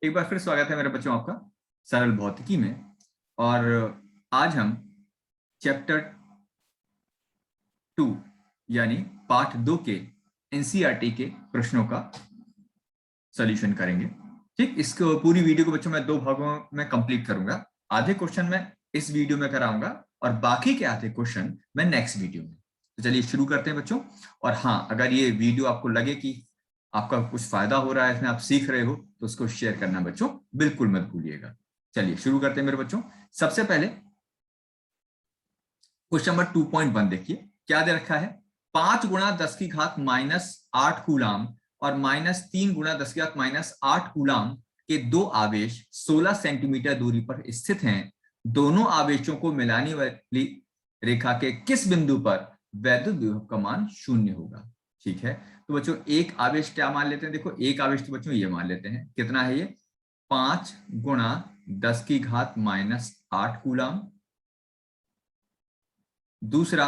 एक बार फिर स्वागत है मेरे बच्चों आपका सरल भौतिकी में। और आज हम चैप्टर 2 यानी पार्ट 2 के एनसीईआरटी के प्रश्नों का सॉल्यूशन करेंगे। ठीक, इसको पूरी वीडियो को बच्चों मैं 2 भागों में कंप्लीट करूंगा। आधे क्वेश्चन मैं इस वीडियो में कराऊंगा और बाकी के आधे क्वेश्चन मैं नेक्स्ट वीडियो में। तो चलिए शुरू करते हैं बच्चों। और हाँ, अगर ये वीडियो आपको लगे कि आपका कुछ फायदा हो रहा है, इसमें आप सीख रहे हो, तो उसको शेयर करना बच्चों बिल्कुल मत भूलिएगा। चलिए शुरू करते हैं मेरे बच्चों। सबसे पहले क्वेश्चन नंबर 2.1 देखिए क्या दे रखा है। 5 गुणा 10 की घात -8 कूलाम और -3 गुणा 10 की घात -8 कूलाम के दो आवेश 16 सेंटीमीटर दूरी पर स्थित हैं। दोनों आवेशों को मिलाने वाली रेखा के किस बिंदु पर वैद्युत विभव का मान 0 होगा। ठीक है, तो बच्चों एक आवेश क्या मान लेते हैं, देखो एक आवेश तो बच्चों ये मान लेते हैं, कितना है ये 5 गुणा 10 की घात -8 कूलाम। दूसरा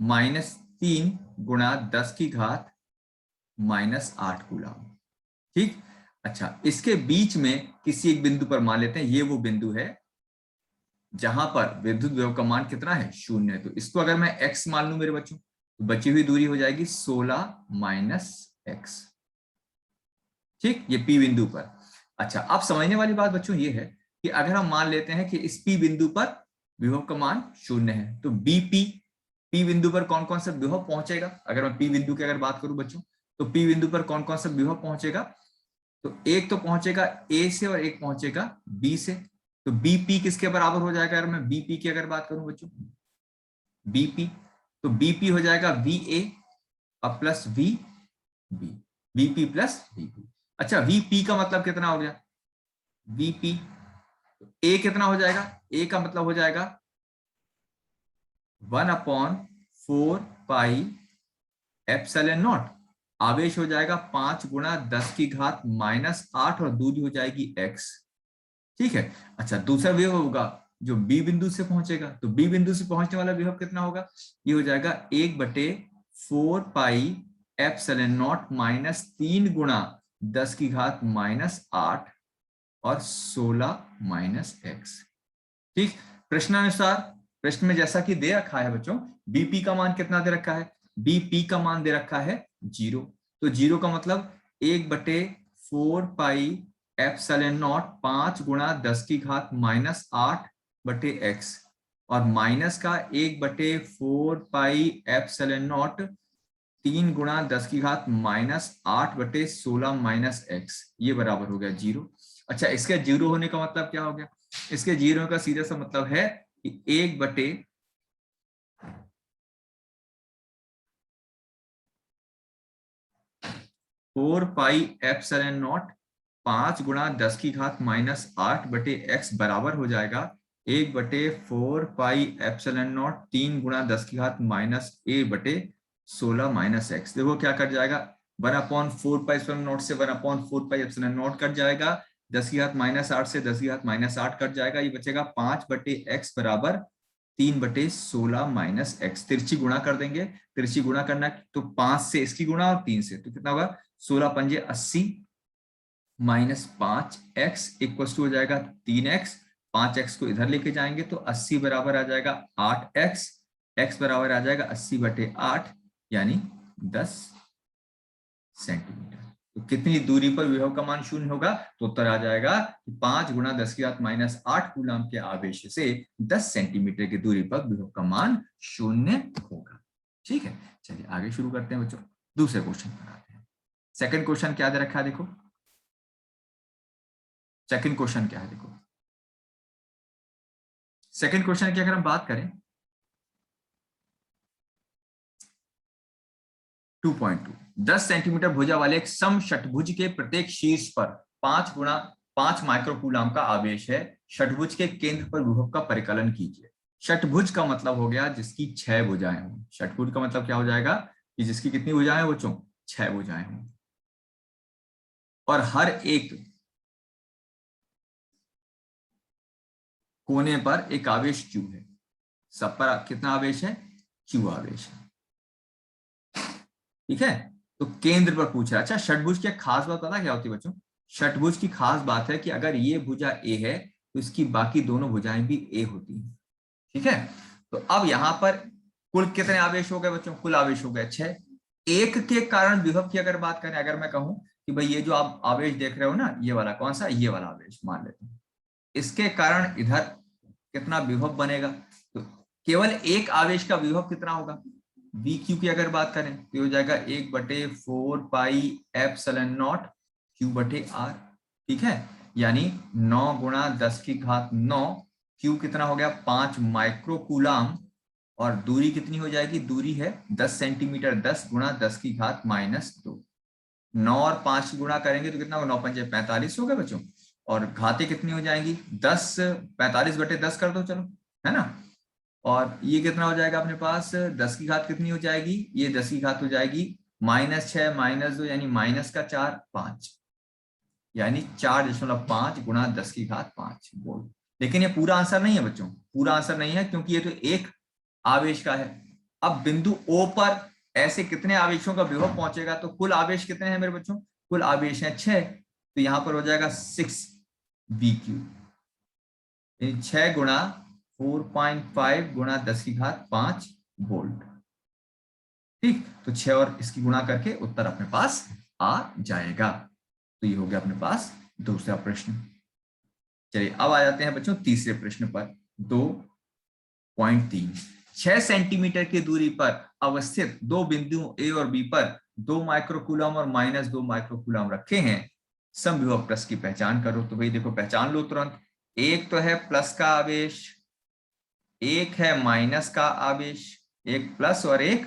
-3 गुणा 10 की घात -8 कूलाम। ठीक, अच्छा इसके बीच में किसी एक बिंदु पर मान लेते हैं, ये वो बिंदु है जहां पर विद्युत विभव का मान कितना है 0 है। तो इसको अगर मैं x मान लूं मेरे बच्चों, तो बची हुई दूरी हो जाएगी 16 - x। ठीक, ये P बिंदु पर। अच्छा, अब समझने वाली बात बच्चों ये है कि अगर हम मान लेते हैं कि इस P बिंदु पर विभव का मान 0 है, तो P बिंदु पर कौन कौन सा विभव पहुंचेगा। अगर मैं P बिंदु की अगर बात करूं बच्चों, तो P बिंदु पर कौन कौन सा विभव पहुंचेगा, तो एक तो पहुंचेगा A से और एक पहुंचेगा B से। तो BP किसके बराबर हो जाएगा, अगर मैं BP की अगर बात करूं बच्चों, BP, तो BP हो जाएगा VA और plus VB, VP plus VB। अच्छा, VP का मतलब कितना हो गया, VP, A कितना हो जाएगा, A का मतलब हो जाएगा 1/4 पाई एप्सिलॉन नॉट। आवेश हो जाएगा 5 गुणा 10 की घात -8 और दूरी हो जाएगी x। ठीक है, अच्छा दूसरा विभव होगा जो B बिंदु से पहुंचेगा, तो B बिंदु से पहुंचने वाला विभव कितना होगा, ये हो जाएगा 1/4 पाई एप्सिलॉन नॉट -3 गुणा 10 की घात -8 और 16 - x। ठीक, प्रश्नानुसार प्रश्न में जैसा कि दे रखा है बच्चों, बीपी का मान कितना दे रखा है, बीपी का मान दे रखा है 0। तो 0 का मतलब 1/4 पाई एप्सिलॉन नॉट 5 गुणा 10 की घात -8/x और माइनस का 1/4 पाई एप्सिलॉन नॉट 3 गुणा 10 की घात -8/16 - x, ये बराबर हो गया 0। अच्छा, इसके 0 होने का मतलब क्या हो गया, इसके 0 का सीधा सा मतलब है कि 1/4 पाई एप्सिलॉन नॉट 5 गुणा 10 की घात -8/x बराबर हो जाएगा 1/4 पाई एप्सिलॉन नॉट 3 गुणा 10 की घात -a/16 - x। देखो क्या कट जाएगा, 1/4 पाई एप्सिलॉन नॉट से 1/4 पाई एप्सिलॉन नॉट कट जाएगा, 10 की घात -8 से 10 की घात -8 कट जाएगा, ये बचेगा 5/x बराबर 3/16 - x। तिरछी गुणा कर देंगे, तिरछी गुणा करना तो 5 से इसकी गुणा और 3 से, तो कितना होगा 16 पंजे 80 -5x इक्वल टू हो जाएगा 3x। 5x को इधर लेके जाएंगे तो 80 बराबर आ जाएगा 8x, x बराबर आ जाएगा 80/8 यानी 10 सेंटीमीटर। तो कितनी दूरी पर विभव का मान 0 होगा, तो उत्तर आ जाएगा कि 5 गुणा 10 की घात -8 कूलाम के आवेश से 10 सेंटीमीटर की दूरी पर विभव का मान 0 होगा। ठीक है, चलिए आगे शुरू करते हैं बच्चों, दूसरे क्वेश्चन पर आते हैं। सेकंड क्वेश्चन क्या दे रखा है, देखो सेकंड क्वेश्चन क्या है, देखो सेकंड क्वेश्चन की अगर हम बात करें 2.2, 10 सेंटीमीटर भुजा वाले एक समषटभुज के प्रत्येक शीर्ष पर 5 गुणा 5 माइक्रोकूलाम का आवेश है। षटभुज के केंद्र पर विभव का परिकलन कीजिए। षटभुज का मतलब हो गया जिसकी 6 भुजाएं हों। षटभुज का मतलब क्या हो जाएगा कि जिसकी कितनी भुजाएं हो बच्चों, 6 भुजाएं हों और हर एक कोने पर एक आवेश Q है। सब पर कितना आवेश है, Q आवेश है। ठीक है, तो केंद्र पर पूछ रहा है। अच्छा, षटभुज की खास बात पता क्या होती है बच्चों, षटभुज की खास बात है कि अगर ये भुजा ए है तो इसकी बाकी दोनों भुजाएं भी ए होती हैं। ठीक है, तो अब यहां पर कुल कितने आवेश हो गए बच्चों? कुल आवेश हो गए 6। एक के कारण विभव की अगर बात करें, अगर मैं कहूं कि भाई ये जो आप आवेश देख रहे हो ना, ये वाला कौन सा, ये वाला आवेश मान लेते हैं, इसके कारण इधर कितना विभव बनेगा? तो केवल एक आवेश का विभव कितना होगा? वी क्यू की अगर बात करें तो हो जाएगा 1/4 पाई एप्सिलॉन नॉट क्यू बटे आर। ठीक है, यानी 9 गुणा 10 की घात 9, क्यू कितना हो गया 5 माइक्रो कूलाम, और दूरी कितनी हो जाएगी? दूरी है 10 सेंटीमीटर, 10 गुणा 10 की घात -2। 9 और 5 गुणा करेंगे तो कितना होगा? 9 पंजे 45 हो गए बच्चों, और घातें कितनी हो जाएंगी? 10, 45/10 कर दो चलो, है ना। और ये कितना हो जाएगा अपने पास? 10 की घात कितनी हो जाएगी? ये 10 की घात हो जाएगी -6 -2 यानी -4 5, यानी 4.5 गुणा 10 की घात 5 वोल्ट। लेकिन ये पूरा आंसर नहीं है बच्चों, पूरा आंसर नहीं है, क्योंकि ये तो एक आवेश का है। अब बिंदु O पर ऐसे कितने आवेशों का विभव पहुंचेगा? तो कुल आवेश कितने हैं मेरे बच्चों? कुल आवेश हैं 6, तो यहां पर हो जाएगा 6 BQ, 6 गुणा 4.5 गुणा 10 की घात 5 वोल्ट। ठीक, तो 6 और इसकी गुणा करके उत्तर अपने पास आ जाएगा। तो ये हो गया अपने पास दूसरा प्रश्न। चलिए अब आ जाते हैं बच्चों तीसरे प्रश्न पर। 2.3, 6 सेंटीमीटर की दूरी पर अवस्थित दो बिंदुओं ए और बी पर 2 माइक्रोकूलम और -2 माइक्रोकूलम रखे हैं, समविभव पृष्ठ की पहचान करो। तो भाई देखो, पहचान लो तुरंत। एक तो है प्लस का आवेश, एक है माइनस का आवेश, एक प्लस और एक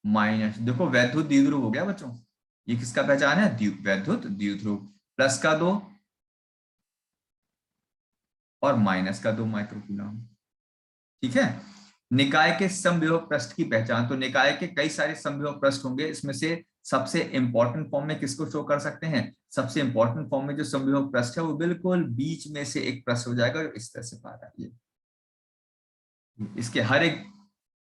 माइनस। देखो वैद्युत द्विध्रुव हो गया बच्चों, ये किसका पहचान है? वैद्युत द्विध्रुव। प्लस का 2 और माइनस का 2 माइक्रोकूलम। ठीक है, निकाय के समविभव पृष्ठ की पहचान। तो निकाय के कई सारे समविभव पृष्ठ होंगे, इसमें से सबसे इंपॉर्टेंट फॉर्म में किसको शो कर सकते हैं? सबसे इंपॉर्टेंट फॉर्म में जो समविभव पृष्ठ है वो बिल्कुल बीच में से एक पृष्ठ हो जाएगा, इस तरह से बाहर आइए। इसके हर एक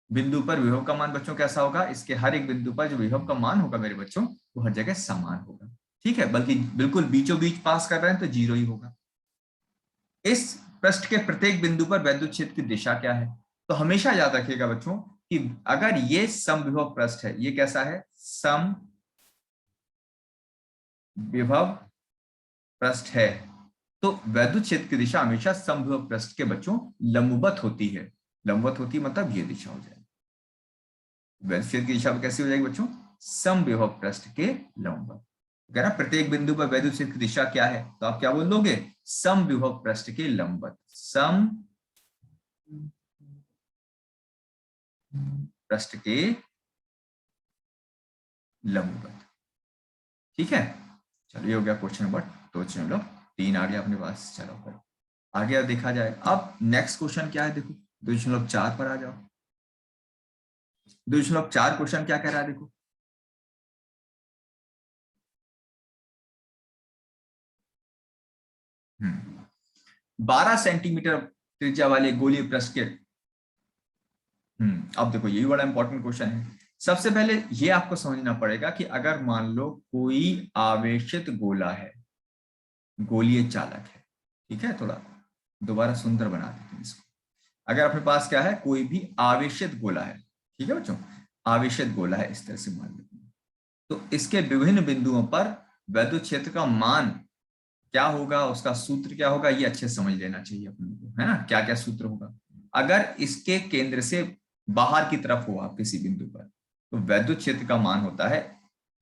बिंदु पर विभव का मान बच्चों कैसा होगा? इसके हर एक बिंदु पर जो विभव का मान होगा मेरे बच्चों, वो हर जगह समान होगा। ठीक है, बल्कि बिल्कुल बीचों बीच पास कर रहे हैं तो 0 ही होगा। इस पृष्ठ के प्रत्येक बिंदु पर वैद्युत क्षेत्र की दिशा क्या है? तो हमेशा याद रखिएगा बच्चों कि अगर ये समविभव पृष्ठ है, ये कैसा है? सम विभव पृष्ठ है, तो वैद्युत क्षेत्र की दिशा हमेशा समविभव पृष्ठ के बच्चों लंबवत होती है। लंबवत होती मतलब ये दिशा हो जाएगी। वैद्युत क्षेत्र की दिशा कैसी हो जाएगी बच्चों? समविभव पृष्ठ के लंबवत। अगर ना प्रत्येक बिंदु पर वैद्युत क्षेत्र की दिशा क्या है, तो आप क्या बोल दोगे? समविभव पृष्ठ के लंबवत। सम पृष्ठ के लंबवत। ठीक है, चलो ये हो गया क्वेश्चन नंबर 2। चलो 3 आ गया अपने पास। चलो फिर आगे देखा जाए। अब नेक्स्ट क्वेश्चन क्या है? देखो 2.4 पर आ जाओ। 2.4 क्वेश्चन क्या कह रहा है? देखो, हम्म 12 सेंटीमीटर त्रिज्या वाले गोलीय पृष्ठ के, अब देखो यही बड़ा इंपॉर्टेंट क्वेश्चन है। सबसे पहले ये आपको समझना पड़ेगा कि अगर मान लो कोई आवेशित गोला है, गोलीय चालक है। ठीक है, थोड़ा दोबारा सुंदर बना देते हैं इसको। अगर अपने पास क्या है? कोई भी आवेशित गोला है। ठीक है बच्चों, आवेशित गोला है, इस तरह से मान लेते हैं। तो इसके विभिन्न बिंदुओं पर वैद्युत क्षेत्र का मान क्या होगा, उसका सूत्र क्या होगा, ये अच्छे समझ लेना चाहिए अपने को, है ना। क्या क्या सूत्र होगा? अगर इसके केंद्र से बाहर की तरफ हो आप किसी बिंदु पर, तो वैद्युत क्षेत्र का मान होता है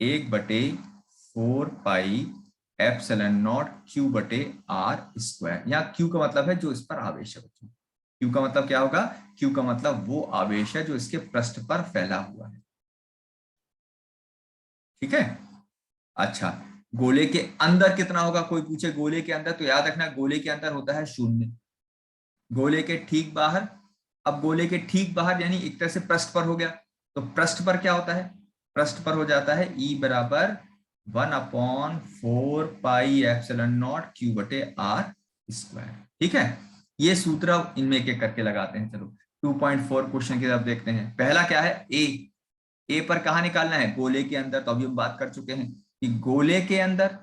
1/4 पाई एप्सिलॉन नॉट क्यू बटे आर स्क्वायर। यहाँ क्यू का मतलब है जो इस पर आवेश है बच्चों। क्यू का मतलब क्या होगा? क्यू का मतलब वो आवेश है जो इसके पृष्ठ पर फैला हुआ है। ठीक है, अच्छा, गोले के अंदर कितना होगा? कोई पूछे गोले के अंदर, तो याद रखना गोले के अंदर होता है 0। गोले के ठीक बाहर, अब गोले के ठीक बाहर यानी एक तरह से पृष्ठ पर हो गया, तो पृष्ठ पर क्या होता है? पृष्ठ पर हो जाता है E बराबर 1/4 पाई एप्सिलॉन नॉट क्यू बटे आर स्क्वायर। ठीक है, ये सूत्र इनमें एक एक करके लगाते हैं। चलो 2.4 क्वेश्चन की तरफ देखते हैं। पहला क्या है? ए पर कहा निकालना है? गोले के अंदर। तो अभी हम बात कर चुके हैं कि गोले के अंदर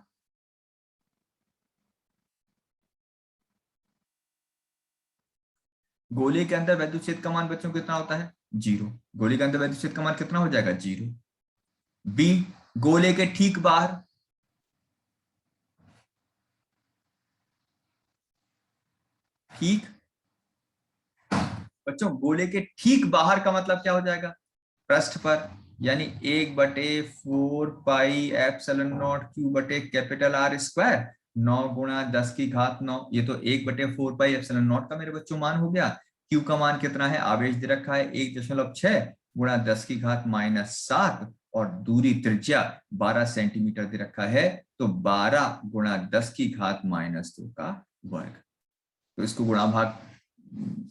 गोले के अंदर वैद्युत क्षेत्र का मान बच्चों कितना होता है? 0। गोले के अंदर वैद्युत क्षेत्र का मान कितना हो जाएगा? 0। बी, गोले के ठीक बाहर, ठीक बच्चों, गोले के ठीक बाहर का मतलब क्या हो जाएगा? पृष्ठ पर, यानी 1/4πε0 Q/कैपिटल R², 9 × 10⁻⁹ ये तो 1/4πε0 का मेरे बच्चों मान हो गया। क्यू का मान कितना है? आवेश दे रखा है 1.6 × 10⁻⁷ और दूरी त्रिज्या 12 सेंटीमीटर दे रखा है, तो 12 × 10⁻⁻² का वर्ग। तो इसको गुणा भाग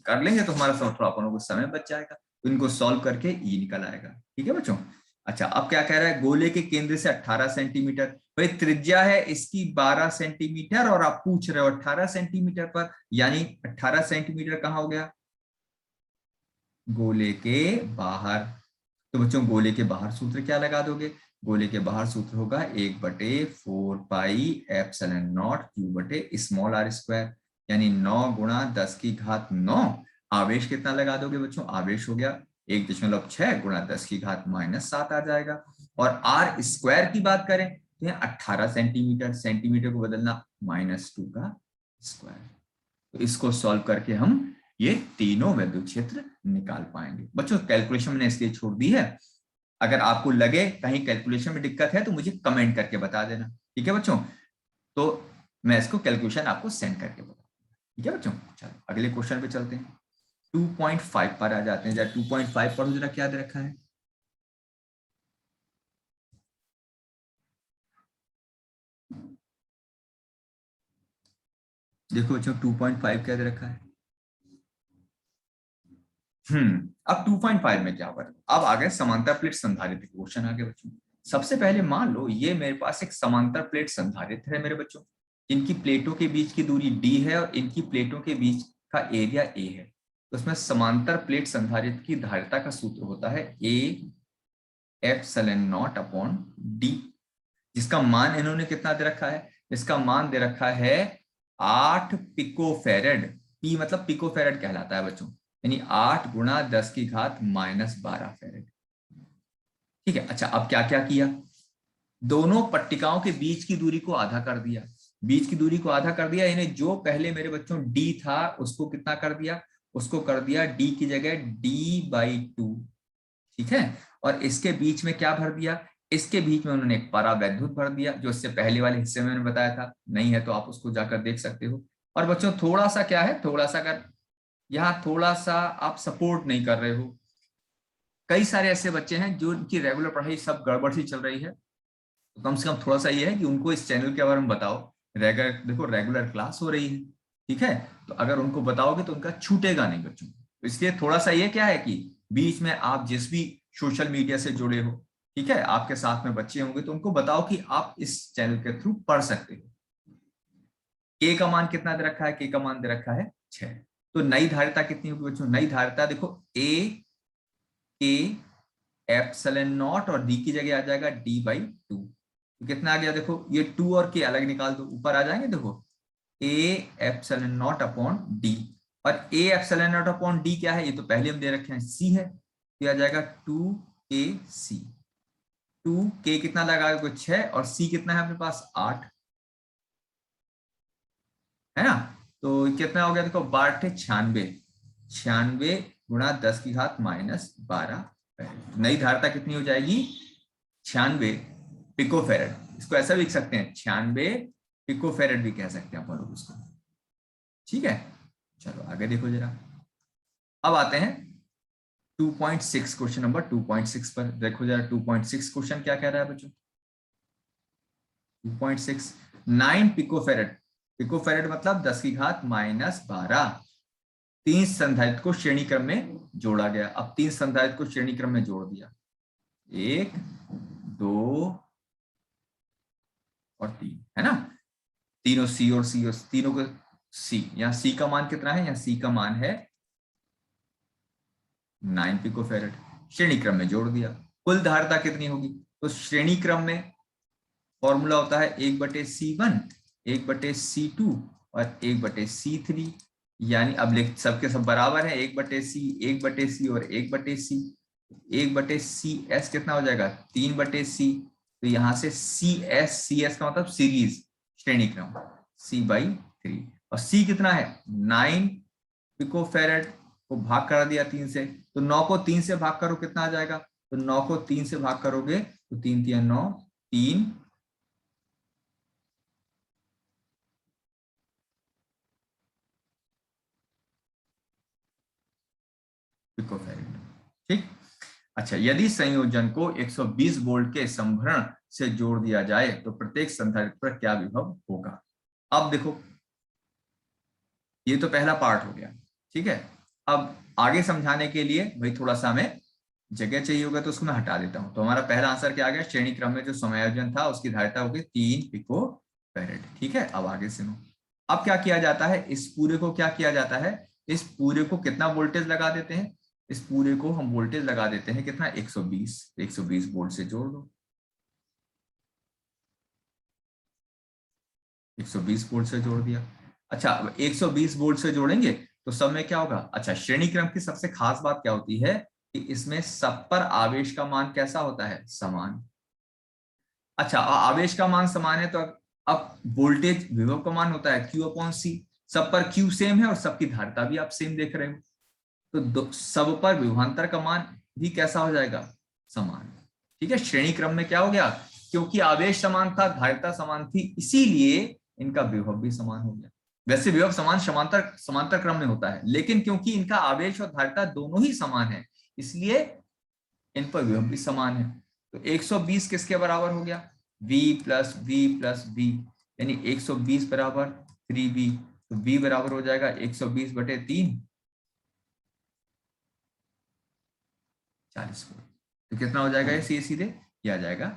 कर लेंगे तो हमारा थोड़ा अपन को समय बच जाएगा, तो इनको सॉल्व करके ये निकल आएगा। ठीक है बच्चों। अच्छा, अब क्या कह रहा है? गोले के केंद्र से 18 सेंटीमीटर, भाई त्रिज्या है इसकी 12 सेंटीमीटर और आप पूछ रहे हो 18 सेंटीमीटर पर, यानी 18 सेंटीमीटर कहां हो गया? गोले के बाहर। तो बच्चों गोले के बाहर सूत्र क्या लगा दोगे? गोले के बाहर सूत्र होगा 1/4πε0Q/r², यानी 9 × 10⁻⁹। आवेश कितना लगा दोगे बच्चों? आवेश हो गया 1.6 × 10⁻⁷ आ जाएगा। और R² की बात करें तो 18 सेंटीमीटर, सेंटीमीटर को बदलना -2 का स्क्वायर। तो इसको सॉल्व करके हम ये तीनों वैद्युत क्षेत्र निकाल पाएंगे। बच्चों कैलकुलेशन मैंने इसलिए छोड़ दी है, अगर आपको लगे कहीं कैलकुलेशन में दिक्कत है तो मुझे कमेंट करके बता देना। ठीक है बच्चों, तो मैं इसको कैलकुलेशन आपको सेंड करके बता। ठीक है बच्चों, चलो अगले क्वेश्चन पे चलते हैं। 2.5 पर आ जाते हैं। जरा 2.5 पर जरा क्या दे रखा है? देखो बच्चों 2.5 क्या दे रखा है? अब 2.5 में क्या पर, अब आ गए समांतर प्लेट संधारित्र क्वेश्चन आ गए बच्चों। सबसे पहले मान लो ये मेरे पास एक समांतर प्लेट संधारित्र है मेरे बच्चों, इनकी प्लेटों के बीच की दूरी d है और इनकी प्लेटों के बीच का एरिया a है। तो उसमें समांतर प्लेट संधारित्र की धारिता का सूत्र होता है A∈0/d, जिसका मान इन्होंने कितना दे रखा है? इसका मान दे रखा है 8 पिकोफेरेड। पी मतलब पिकोफेरेड कहलाता है बच्चों, यानी 8 × 10⁻⁻12 फेरेड। ठीक है। अच्छा, अब क्या क्या किया? दोनों पट्टिकाओं के बीच की दूरी को आधा कर दिया। बीच की दूरी को आधा कर दिया, यानी जो पहले मेरे बच्चों d था उसको कितना कर दिया? उसको कर दिया d की जगह d/2। ठीक है। और इसके बीच में क्या भर दिया? इसके बीच में उन्होंने एक परावैद्युत भर दिया, जो इससे पहले वाले हिस्से में मैंने बताया था। नहीं है तो आप उसको जाकर देख सकते हो। और बच्चों थोड़ा सा क्या है, थोड़ा सा अगर यहाँ थोड़ा सा आप सपोर्ट नहीं कर रहे हो, कई सारे ऐसे बच्चे हैं जो उनकी रेगुलर पढ़ाई सब गड़बड़ सी चल रही है, तो कम से कम थोड़ा सा ये है कि उनको इस चैनल के बारे में बताओ। देखो रेगुलर क्लास हो रही है, ठीक है, तो अगर उनको बताओगे तो उनका छूटेगा नहीं बच्चों। तो इसलिए थोड़ा सा ये क्या है कि बीच में आप जिस भी सोशल मीडिया से जुड़े हो, ठीक है, आपके साथ में बच्चे होंगे तो उनको बताओ कि आप इस चैनल के थ्रू पढ़ सकते हो। के का मान कितना दे रखा है? के का मान दे रखा है 6। तो नई धारिता कितनी होगी बच्चों? नई धारिता देखो A∈0 और d की जगह आ जाएगा d/2। तो कितना आ गया? देखो ये 2 और k अलग निकाल दो, ऊपर आ जाएंगे। देखो A∈0/d, और A∈0/d क्या है? ये तो पहले हम दे रखे हैं c है, तो आ जाएगा 2kc। 2k कितना लगा? 6 और c कितना है अपने पास? 8 है ना। तो कितना हो गया? देखो 12×96, 96 × 10⁻⁻12। नई धारिता कितनी हो जाएगी? 96 पिकोफेरेड। इसको ऐसा भी लिख सकते हैं, 96 पिकोफेरेड भी कह सकते हैं अपन लोग उसको। ठीक है, चलो आगे देखो जरा। अब आते हैं 2.6 क्वेश्चन नंबर 2.6 पर। देखो जरा 2.6 क्वेश्चन क्या कह रहा है बच्चों? 2.6 9 पिकोफेरेड, पिकोफेरेड मतलब 10⁻⁻12। 3 संधारित्र को श्रेणी क्रम में जोड़ा गया। अब 3 संधारित्र को श्रेणी क्रम में जोड़ दिया, 1 2 और 3, है ना। तीनों सी और सी, और तीनों को सी। यहाँ सी का मान कितना है? यहाँ सी का मान है 9 पिकोफेरेड। श्रेणी क्रम में जोड़ दिया, कुल धारिता कितनी होगी? तो श्रेणी क्रम में फॉर्मूला होता है 1/C1, 1/C2 और 1/C3। यानी अब लिख, सबके सब बराबर है, 1/c, 1/c और 1/c। 1/c s कितना हो जाएगा, 3/c। तो यहां से cs का मतलब सीरीज, श्रेणी क्रम, c/3। और c कितना है, 9 पिकोफेरेड को भाग करा दिया 3 से, तो 9 को 3 से भाग करो कितना आ जाएगा, तो 9 को 3 से भाग करोगे तो 3 3 9, 3 पिकोफेरेड। ठीक। अच्छा, यदि संयोजन को 120 वोल्ट के संभरण से जोड़ दिया जाए तो प्रत्येक संधारित्र पर क्या विभव होगा। अब देखो, ये तो पहला पार्ट हो गया। ठीक है, अब आगे समझाने के लिए भाई थोड़ा सा हमें जगह चाहिए होगा, तो उसको मैं हटा देता हूं। तो हमारा पहला आंसर क्या आ गया, श्रेणी क्रम में जो समायोजन था उसकी धारिता होगी 3 पिको फैरेड। ठीक है, अब आगे सुनो। अब क्या किया जाता है, इस पूरे को क्या किया जाता है, इस पूरे को कितना वोल्टेज लगा देते हैं, इस पूरे को हम वोल्टेज लगा देते हैं कितना, 120। 120 वोल्ट से जोड़ दो, 120 वोल्ट से जोड़ दिया। अच्छा, अब 120 वोल्ट से जोड़ेंगे तो सब में क्या होगा, अच्छा श्रेणी क्रम की सबसे खास बात क्या होती है कि इसमें सब पर आवेश का मान कैसा होता है, समान। अच्छा, आवेश का मान समान है तो अब वोल्टेज विभव का मान होता है Q/C। सब पर Q सेम है और सबकी धारिता भी आप सेम देख रहे हो, तो सब पर विभवांतर का मान भी कैसा हो जाएगा, समान। ठीक है, श्रेणी क्रम में क्या हो गया, क्योंकि आवेश समान था, धारिता समान थी, इसीलिए इनका विभव भी समान हो गया। वैसे विभव समान समांतर समांतर क्रम में होता है, लेकिन क्योंकि इनका आवेश और धारिता दोनों ही समान है, इसलिए इन पर विभव भी समान है। तो 120 किसके बराबर हो गया, v plus v plus v, यानी 120 बराबर 3v। तो v बराबर हो जाएगा 120/3, 40 वोल्ट। तो कितना हो जाएगा ये सीधे सीधे, ये आ जाएगा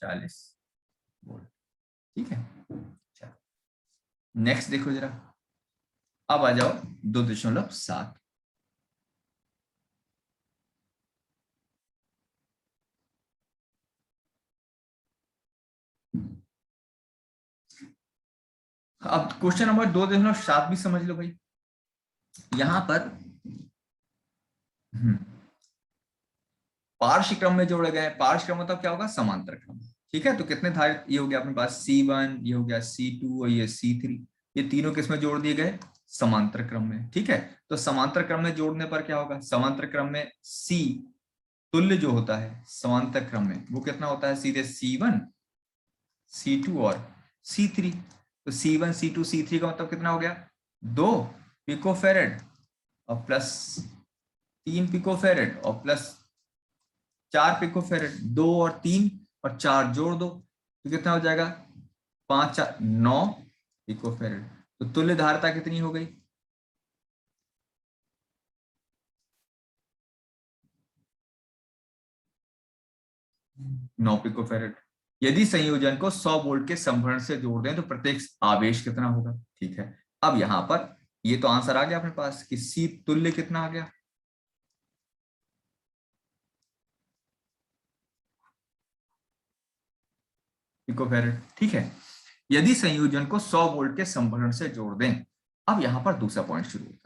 40 वोल्ट। ठीक है, अच्छा नेक्स्ट देखो जरा, अब आ जाओ 2.7। अब क्वेश्चन नंबर 2.7 भी समझ लो भाई। यहां पर पार्श्व क्रम में जोड़े गए, पार्श्व क्रम मतलब क्या होगा, समांतर क्रम। ठीक है, तो कितने धारित, ये हो गया अपने पास C1, ये हो गया C2 और ये C3, ये तीनों किसमें जोड़ दिए गए, समांतर क्रम में। ठीक है, तो समांतर क्रम में जोड़ने पर क्या होगा, समांतर क्रम में C तुल्य जो होता है समांतर क्रम में वो कितना होता है, सीधे C1 C2 और C3। तो C1 C2 C3 का मतलब कितना हो गया, 2 पिकोफेरेड और प्लस 3 पिकोफेरेड और प्लस 4 पिकोफेरेड, 2 और 3 और 4 जोड़ दो तो कितना हो जाएगा, 5 4 9 पिकोफेरेड। तो तुल्य धारिता कितनी हो गई, 9 पिकोफेरेड। यदि संयोजन को 100 वोल्ट के संभरण से जोड़ दें तो प्रत्येक आवेश कितना होगा। ठीक है, अब यहां पर ये तो आंसर आ गया अपने पास कि सी तुल्य कितना आ गया, पिकोफेरेड। ठीक है, यदि संयोजन को 100 वोल्ट के संभरण से जोड़ दें, अब यहां पर दूसरा पॉइंट शुरू होता है।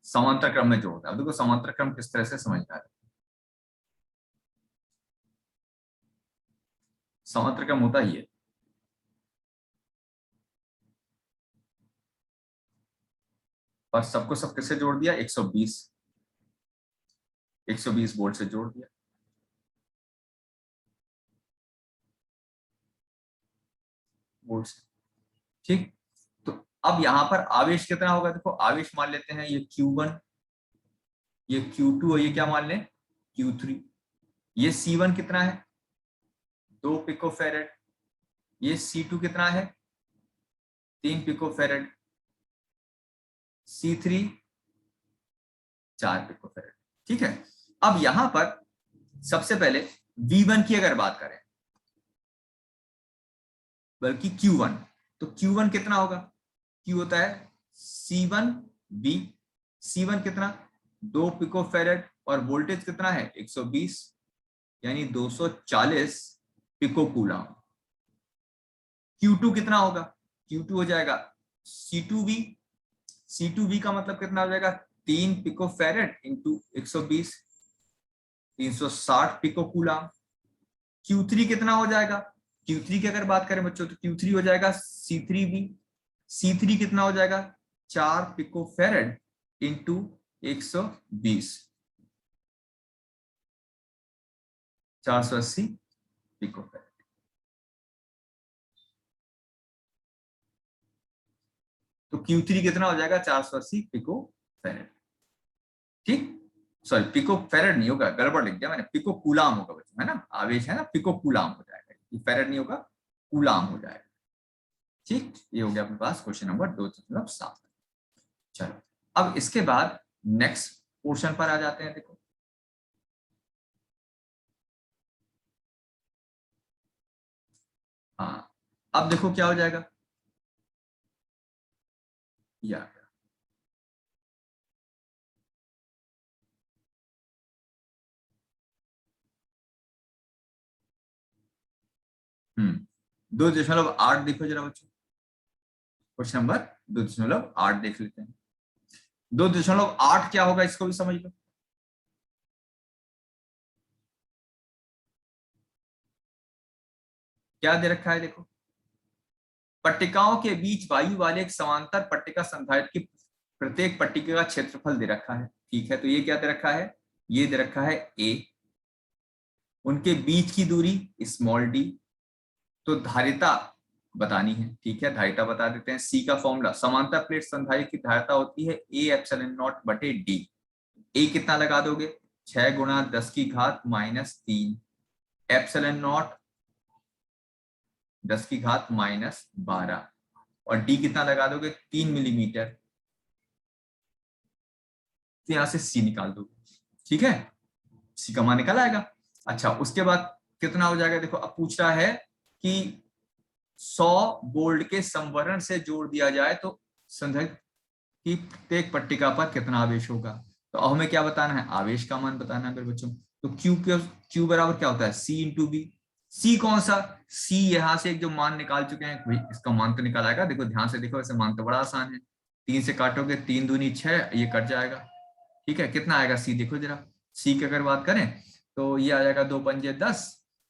समांतर क्रम में जोड़ता है। अब देखो समांतर क्रम किस तरह से समझना है। समांतर क्रम होता ही है, और सबको सब किससे जोड़ दिया, 120 वोल्ट से जोड़ दिया, वोल्ट से। ठीक, तो अब यहां पर आवेश कितना होगा, देखो आवेश मान लेते हैं ये Q1, ये Q2 और ये क्या मान लें, Q3। ये C1 कितना है, 2 पिकोफेरेड। ये C2 कितना है, 3 पिकोफेरेड। C3 4 picofarad. ठीक है, अब यहां पर सबसे पहले V1 की अगर बात करें, बल्कि Q1, तो Q1 कितना होगा, Q होता है C1 B, C1 कितना 2 पिको फेरेड और वोल्टेज कितना है 120 यानी 240 पिको कूलम। Q2 कितना होगा, Q2 हो जाएगा C2V, C2V का मतलब कितना हो जाएगा 3 pico farad into 120 360 pico coulomb. Q3 कितना हो जाएगा, Q3 की अगर बात करें बच्चों तो Q3 हो जाएगा C3V, C3 कितना हो जाएगा 4 pico farad into 120 480 pico farad. तो Q3 कितना हो जाएगा 480 पिको फेरेड। ठीक, सॉरी पिको फेरेड नहीं होगा, गड़बड़ लिख दिया मैंने, पिको कूलाम होगा बच्चों, है ना, आवेश है ना, पिको कूलाम हो जाएगा, फेरेड नहीं होगा कूलाम हो जाएगा। ठीक, ये हो गया अपने पास क्वेश्चन नंबर 2.7। चलो अब इसके बाद नेक्स्ट पोर्शन पर आ जाते हैं। देखो हाँ, अब देखो क्या हो जाएगा, या हम्म 2.8 देखो जरा बच्चों, क्वेश्चन नंबर 2.8 देख लेते हैं। 2.8 क्या होगा इसको भी समझ लो। क्या दे रखा है देखो, पट्टिकाओं के बीच वायु वाले एक समांतर पट्टिका संधारित्र की प्रत्येक पट्टिका का क्षेत्रफल दे रखा है। ठीक है, तो ये क्या दे रखा है, ये दे रखा है a, उनके बीच की दूरी स्मॉल d, तो धारिता बतानी है। ठीक है, धारिता बता देते हैं। सी का फॉर्मूला, समांतर प्लेट संधारित्र की धारिता होती है a एप्सिलॉन नॉट बटे d। a कितना लगा दोगे 6 गुणा 10 की घात -3 एप्सिलॉन नॉट 10 की घात -12 और d कितना लगा दोगे 3 मिलीमीटर, तो यहां से c निकाल दोगे। ठीक है, c का मान निकल आएगा। अच्छा उसके बाद कितना हो जाएगा, देखो अब पूछ रहा है कि 100 वोल्ट के संवरण से जोड़ दिया जाए तो संधारित्र की प्रत्येक पट्टिका पर कितना आवेश होगा। तो अब हमें क्या बताना है, आवेश का मान बताना है मेरे बच्चों। तो Q बराबर क्या होता है C इंटू बी। C कौन सा, C यहां से एक जो मान निकाल चुके हैं भाई, इसका मान तो निकाल आएगा। देखो ध्यान से देखो, वैसे मान तो बड़ा आसान है, 3 से काटोगे 3 दूनी 6, ये कट जाएगा। ठीक है, कितना आएगा C देखो जरा, C की अगर बात करें तो ये आ जाएगा 2 पंजे 10,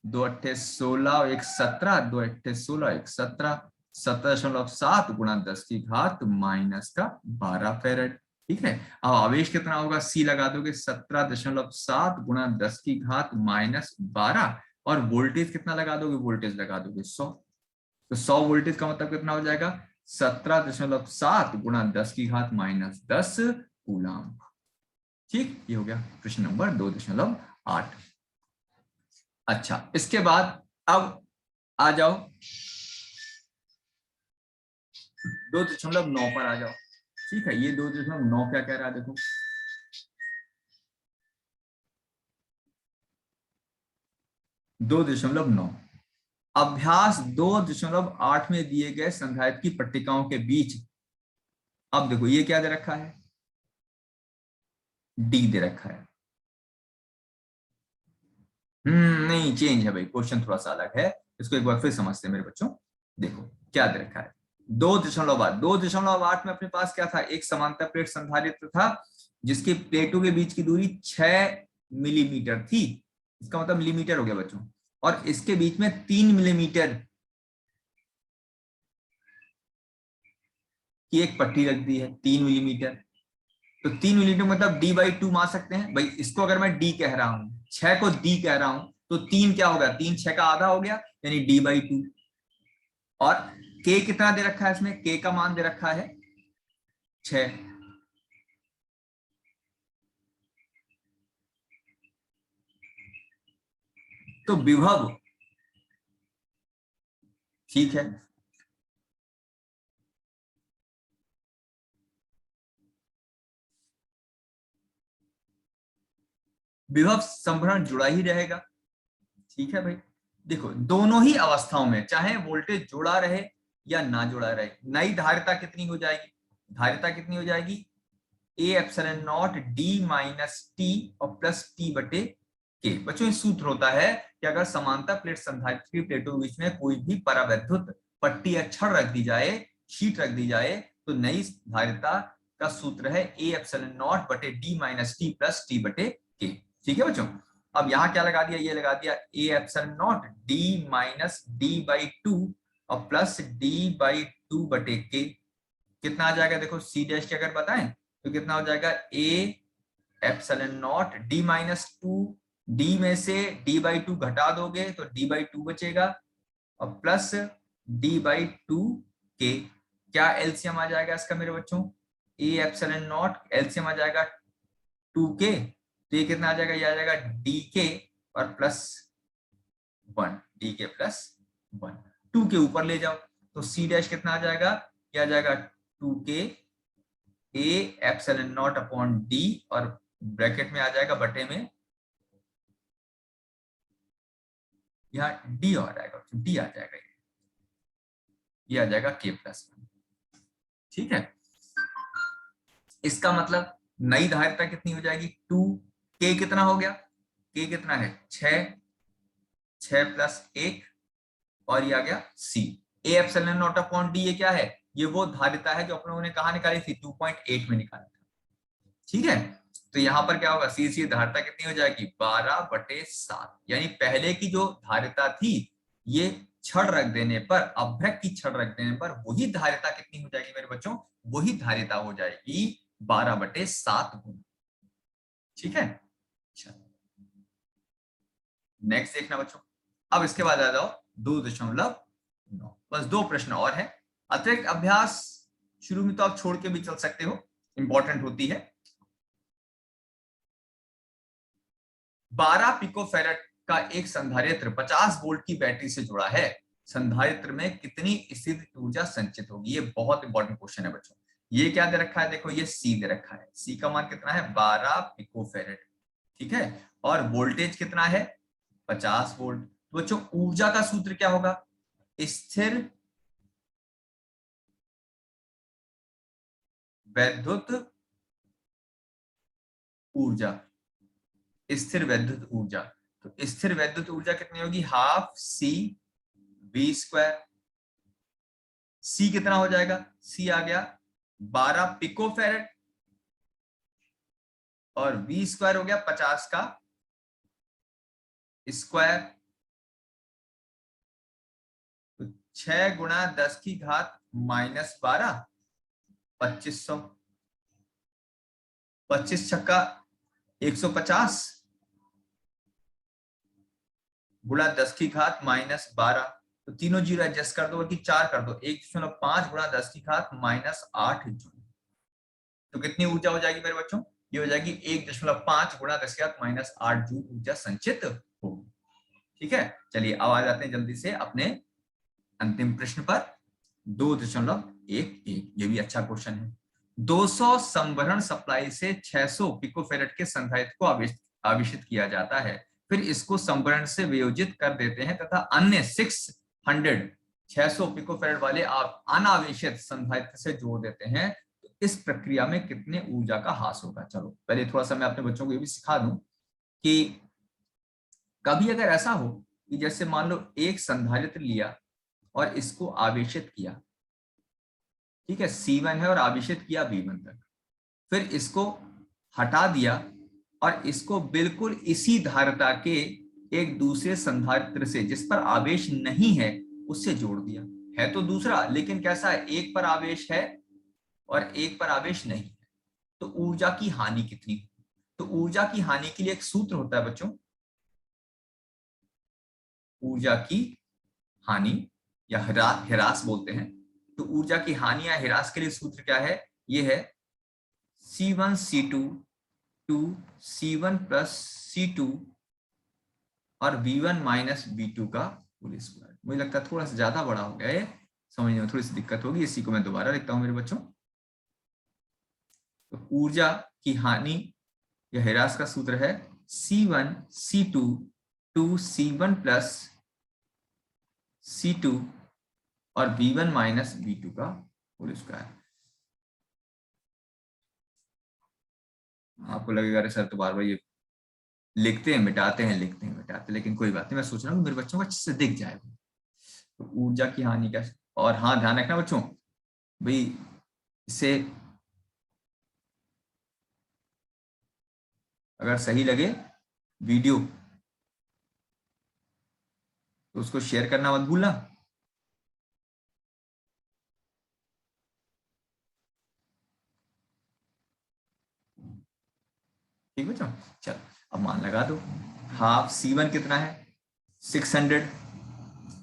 2 अट्ठे 16, 1 17, 2 अट्ठे 16, 1 17, 17.7 गुणा 10 की घात -12 फेरेड। ठीक है, अब आवेश कितना होगा, C लगा दोगे 17.7 गुणा 10 की घात -12 और वोल्टेज कितना लगा दोगे, वोल्टेज लगा दोगे 100। तो 100 वोल्टेज का मतलब कितना हो जाएगा 17.7 गुणा 10 की घात -10 कूलम। ठीक, ये हो गया प्रश्न नंबर 2.8। अच्छा इसके बाद अब आ जाओ 2.9 पर आ जाओ। ठीक है, ये 2.9 क्या कह रहा है देखो, दो 2.9 अभ्यास 2.8 में दिए गए संधारित्र की पट्टिकाओं के बीच, अब देखो ये क्या दे रखा है, डी दे रखा है। नहीं चेंज है भाई, क्वेश्चन थोड़ा सा अलग है, इसको एक बार फिर समझते हैं मेरे बच्चों। देखो क्या दे रखा है, 2.8 में अपने पास क्या था, एक समांतर प्लेट संधारित्र था जिसकी प्लेटों के बीच की दूरी 6 मिलीमीटर थी, इसका मतलब मिलीमीटर हो गया बच्चों, और इसके बीच में 3 मिलीमीटर की एक पट्टी रख दी है, 3 मिलीमीटर। तो 3 मिलीमीटर मतलब d/2 मान सकते हैं भाई, इसको अगर मैं d कह रहा हूं, 6 को d कह रहा हूं, तो 3 क्या होगा, 3 6 का आधा हो गया यानी d/2। और k कितना दे रखा है इसमें, k का मान दे रखा है 6। तो विभव, ठीक है, विभव संभरण जुड़ा ही रहेगा। ठीक है भाई, देखो दोनों ही अवस्थाओं में चाहे वोल्टेज जुड़ा रहे या ना जुड़ा रहे, नई धारिता कितनी हो जाएगी, धारिता कितनी हो जाएगी, A epsilon not D minus T और प्लस टी बटे के। बच्चों, इस सूत्र होता है कि अगर समांतर प्लेट संधारित्र की प्लेटों के बीच में कोई भी परावैद्युत पट्टी या छड़ रख दी जाए, शीट रख दी जाए, तो नई धारिता का सूत्र है ए एप्सिलॉन नॉट बटे D minus T plus T बटे के। ठीक है बच्चों, अब यहां क्या लगा दिया, ये लगा दिया A epsilon not D minus D by two और प्लस डी बाई टू बटे के। कितना आ जाएगा, देखो सी डैश के अगर बताएं तो कितना हो जाएगा, A epsilon not D minus two, D में से डी बाई टू घटा दोगे तो डी बाई टू बचेगा और प्लस डी बाई टू के। क्या एलसीएम आ जाएगा इसका मेरे बच्चों, ए एप्सिलॉन नॉट एलसीएम आ जाएगा 2k, तो ये कितना आ जाएगा, ये आ जाएगा डी के और प्लस 1, डी के प्लस 1, 2 के ऊपर ले जाओ तो सी डैश कितना आ जाएगा, क्या आ जाएगा 2k A epsilon not upon D और ब्रैकेट में आ जाएगा बटे में यहाँ डी आ जाएगा, डी आ जाएगा, ये आ जाएगा k प्लस 1। ठीक है, इसका मतलब नई धारिता कितनी हो जाएगी, 2k कितना हो गया, k कितना है 6 प्लस 1 और ये आ गया c। A epsilon not upon D ये क्या है, ये वो धारिता है जो अपन लोगों ने कहा निकाली थी, 2.8 में निकाला था। ठीक है, तो यहां पर क्या होगा, सी धारिता कितनी हो जाएगी 12/7, यानी पहले की जो धारिता थी ये छड़ रख देने पर, अभ्रक की छड़ रख देने पर वही धारिता कितनी हो जाएगी मेरे बच्चों, वही धारिता हो जाएगी 12/7 गुना। ठीक है, नेक्स्ट देखना बच्चों। अब इसके बाद आ जाओ 2.9, बस 2 प्रश्न और है। अतिरिक्त अभ्यास शुरू में तो आप छोड़ के भी चल सकते हो, इंपॉर्टेंट होती है। 12 पिकोफैरेड का एक संधारित्र 50 वोल्ट की बैटरी से जुड़ा है, संधारित्र में कितनी स्थिर ऊर्जा संचित होगी, ये बहुत इंपॉर्टेंट क्वेश्चन है बच्चों। ये क्या दे रखा है, देखो ये सी दे रखा है, सी का मान कितना है 12 पिकोफैरेड। ठीक है, और वोल्टेज कितना है 50 वोल्ट। तो बच्चों ऊर्जा का सूत्र क्या होगा, स्थिर वैद्युत ऊर्जा, स्थिर वैद्युत ऊर्जा। तो स्थिर वैद्युत ऊर्जा कितनी होगी, हाफ सी वी स्क्वायर। सी कितना हो जाएगा, सी आ गया 12 पिकोफैरेड और वी स्क्वायर हो गया 50 का स्क्वायर, तो 6 गुणा 10 की घात -12, 2500, 25 छक्का 150 गुणा 10 की घात -12, तो तीनों जीरो एडजस्ट कर दो कि 4 कर दो, 1.5 गुणा 10 की घात -8 जूल। तो कितनी ऊर्जा हो जाएगी मेरे बच्चों, ये हो जाएगी 1.5 गुणा 10 की घात -8 जूल ऊर्जा संचित होगी। ठीक है, चलिए अब आ जाते हैं जल्दी से अपने अंतिम प्रश्न पर। 2.11, ये भी अच्छा क्वेश्चन है। 200 संवहन सप्लाई से 600 पिकोफैरेड के संधारित्र को आवेशित किया जाता है, फिर इसको संवहन से वियोजित कर देते हैं तथा अन्य 600 पिकोफैरेड वाले आप अनावेशित संधारित्र से जोड़ देते हैं, तो इस प्रक्रिया में कितने ऊर्जा का ह्रास होगा। चलो पहले थोड़ा सा मैं अपने बच्चों को ये भी सिखा दूं कि कभी अगर ऐसा हो कि जैसे मान लो एक संधारित्र लिया और इसको आवेशित किया, ठीक है C1 है और आवेशित किया V1 तक, फिर इसको हटा दिया और इसको बिल्कुल इसी धारिता के एक दूसरे संधारित्र से जिस पर आवेश नहीं है उससे जोड़ दिया। है तो दूसरा, लेकिन कैसा है, एक पर आवेश है और एक पर आवेश नहीं है, तो ऊर्जा की हानि कितनी। तो ऊर्जा की हानि के लिए एक सूत्र होता है बच्चों, ऊर्जा की हानि या ह्रास बोलते हैं। तो ऊर्जा की हानि या ह्रास के लिए सूत्र क्या है, ये है C1 2 C1 प्लस C2 और V1 माइनस V2 का होल स्क्वायर। मुझे लगता है थोड़ा सा ज्यादा बड़ा हो गया है, समझने में थोड़ी सी दिक्कत होगी, इसी को मैं दोबारा लिखता हूं मेरे बच्चों। तो ऊर्जा की हानि या ह्रास का सूत्र है C1 C2 2 C1 plus C2 और V1 माइनस V2 का होल स्क्वायर। आपको लगेगा अरे सर तो बार बार ये लिखते हैं मिटाते हैं, लिखते हैं मिटाते हैं, लेकिन कोई बात नहीं, मैं सोच रहा हूँ मेरे बच्चों को अच्छे से दिख जाएगा। तो ऊर्जा की हानि का, और हाँ ध्यान रखना बच्चों भाई, इसे अगर सही लगे वीडियो तो उसको शेयर करना मत भूलना। ठीक बच्चों, चलो अब मान लगा दो। हाफ C1 कितना है 600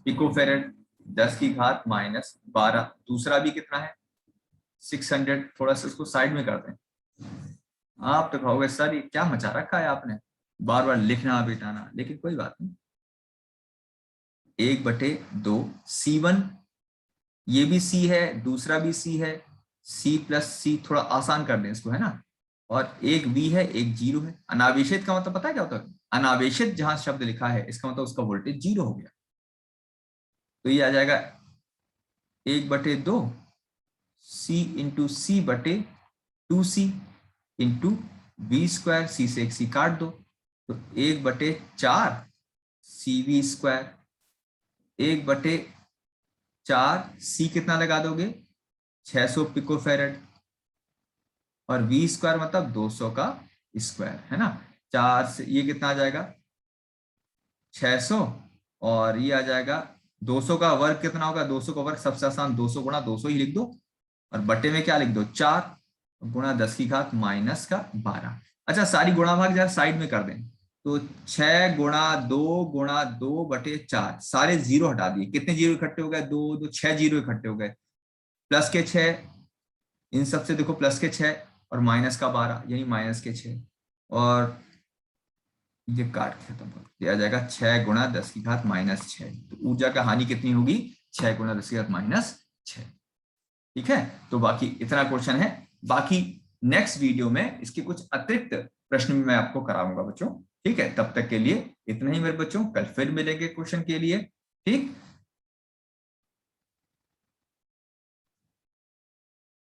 पिकोफेरेड 10 की घात -12। दूसरा भी कितना है 600। थोड़ा सा इसको साइड में करते हैं। आप तो कहोगे सर ये क्या मचा रखा है आपने, बार बार लिखना बिटाना, लेकिन कोई बात नहीं। 1/2 C1, ये भी C है, दूसरा भी C है, C+C, थोड़ा आसान कर दें इसको, है ना। और एक V है, एक 0 है। अनावेशित का मतलब पता है क्या होता है? अनावेशित जहां शब्द लिखा है इसका मतलब उसका वोल्टेज 0 हो गया। तो ये आ जाएगा 1/2 C into C/2C into V²। C से एक C काट दो, तो 1/4 CV²। 1/4 C कितना लगा दोगे 600 पिकोफेरेड, और V² मतलब 200 का स्क्वायर, है ना। 4 से ये कितना आ जाएगा 600, और ये आ जाएगा 200 का वर्ग कितना होगा, 200 का वर्ग सबसे आसान 200 गुणा 200 ही लिख दो, और बटे में क्या लिख दो 4 गुणा 10 की घात -12। अच्छा सारी गुणा भाग जरा साइड में कर दें, तो 6 गुणा 2 गुणा 2/4, सारे जीरो हटा दिए। कितने जीरो इकट्ठे हो गए, 2 6 जीरो इकट्ठे हो गए। प्लस के 6, इन सबसे देखो प्लस के 6 और माइनस का 12 यानी -6, और ये काट के खत्म कर दिया जाएगा 6 गुणा 10 की घात -6। तो ऊर्जा का हानि कितनी होगी 6 गुणा 10 की घात -6। ठीक है, तो बाकी इतना क्वेश्चन है। बाकी नेक्स्ट वीडियो में इसके कुछ अतिरिक्त प्रश्न भी मैं आपको कराऊंगा बच्चों। ठीक है, तब तक के लिए इतना ही मेरे बच्चों, कल फिर मिलेंगे क्वेश्चन के लिए। ठीक।